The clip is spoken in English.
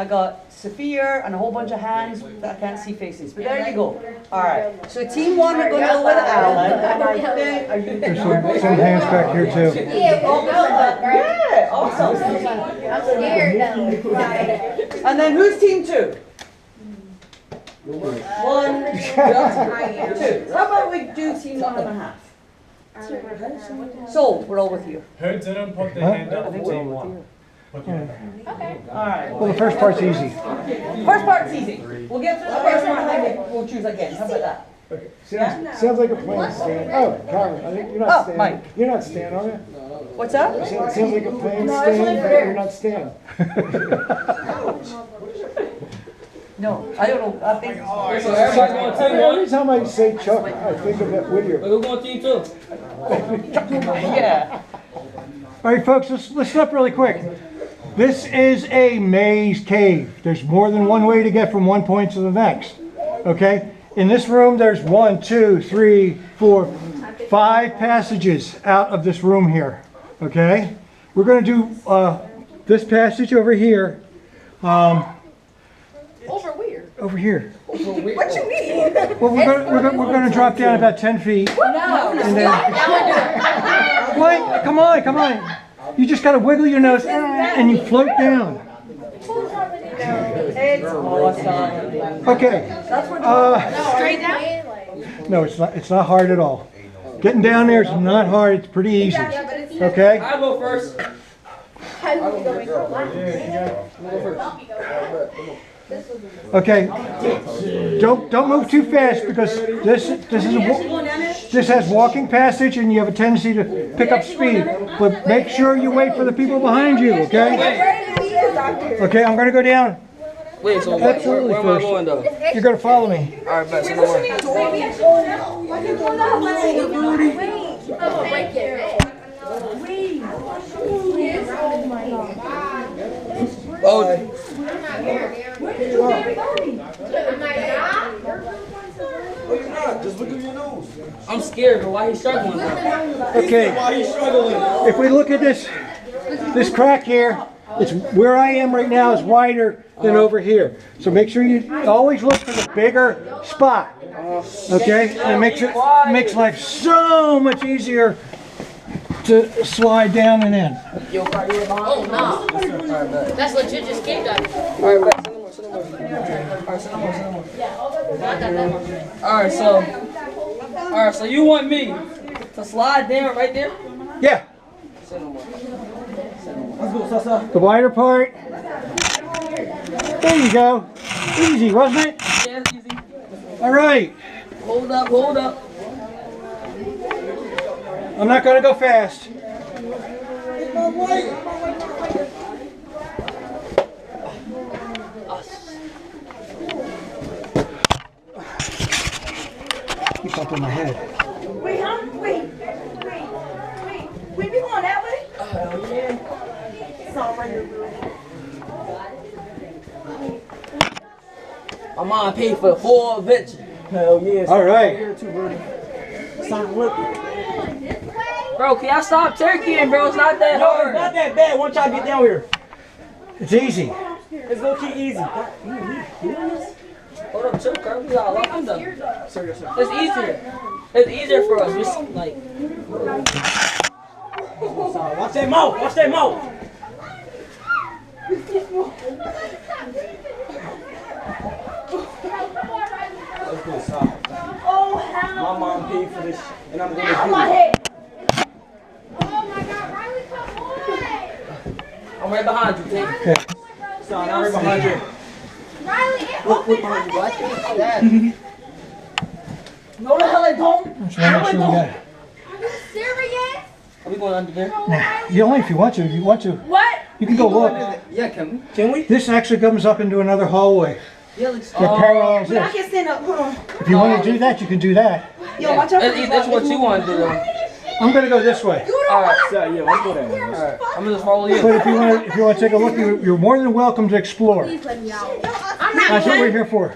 I got Sophia and a whole bunch of hands that I can't see faces. But there you go. All right. So team 1, we're going to go with Alan. And I think, are you? There's some hands back here too. Yeah, awesome. I'm scared though. And then who's team 2? 1, 2. How about we do team 1.5? So, we're all with you. Who didn't put the hand up for team 1? Okay. Alright. Well, the first part's easy. First part's easy. We'll get through the first one and then we'll choose again. How about that? Okay. Sounds like a plan, Stan. Oh, Colin, I think you're not Stan. Mike. You're not Stan, are you? What's that? It sounds like a plan, Stan, but you're not Stan. No, I don't know. I think. So everybody going team 1? Every time I say Chuck, I think of that Whittier. Who going team 2? Yeah. All right, folks, let's listen up really quick. This is a maze cave. There's more than one way to get from one point to the next. Okay? In this room, there's 1, 2, 3, 4, 5 passages out of this room here. Okay? We're going to do this passage over here. Over where? Over here. What you mean? Well, we're going to drop down about 10 feet. No. And then, wait, come on. You just got to wiggle your nose and you float down. It's awesome. Okay. Straight down? No, it's not hard at all. Getting down there is not hard. It's pretty easy. Okay. I'll go first. Okay. Don't move too fast because this has walking passage and you have a tendency to pick up speed. But make sure you wait for the people behind you. Okay. Okay. I'm going to go down. Wait, so Absolutely where am I first. going though? You're going to follow me. Alright, bet. So no more. Oh, Just look at your nose. I'm scared, but why he struggling? Okay. Why are you struggling? If we look at this crack here, it's where I am right now is wider than over here. So make sure you always look for the bigger spot. Okay? And it makes life so much easier to slide down and in. Oh no. That's legit just cave diving. Alright, bet. Send them more. Alright, so you want me to slide down right there? Yeah. Send them more. The wider part. There you go. Easy, wasn't it? Yeah, it's easy. All right. Hold up. I'm not going to go fast. Keep up in my head. Wait. We be going that way? Oh, yeah. Sorry. My mom paid for the full adventure. Hell yeah. All right. Bro, can y'all stop turkeying, bro? It's not that hard. Not that bad once y'all get down here. It's easy. It's low key easy. Hold up, chill, bro. We got locked in though. It's easier. It's easier for us. Just like. Watch that mouth. Let's go, stop. Oh, hell. My mom paid for this, and I'm gonna do My it. head. I'm right behind you, King. Son, I'm right behind you. Look behind you. Watch that. No, the hell I don't. Just want to make sure we got it. Are you serious? Are we going under there? Nah, you only if you want to. If you want to, What? you can go look. Yeah, can Can we? This actually comes up into another hallway we? Yeah, let's. that parallels I this. can stand up. Hold on. If you want to do that, you can do that. Yo, watch out. That's what you want to do, though. I'm going to go this way. Alright, So, yeah, let's go there. alright. I'm gonna just follow you. But if you want to take a look, you're more than welcome to explore. Please let me out. That's what we're here for.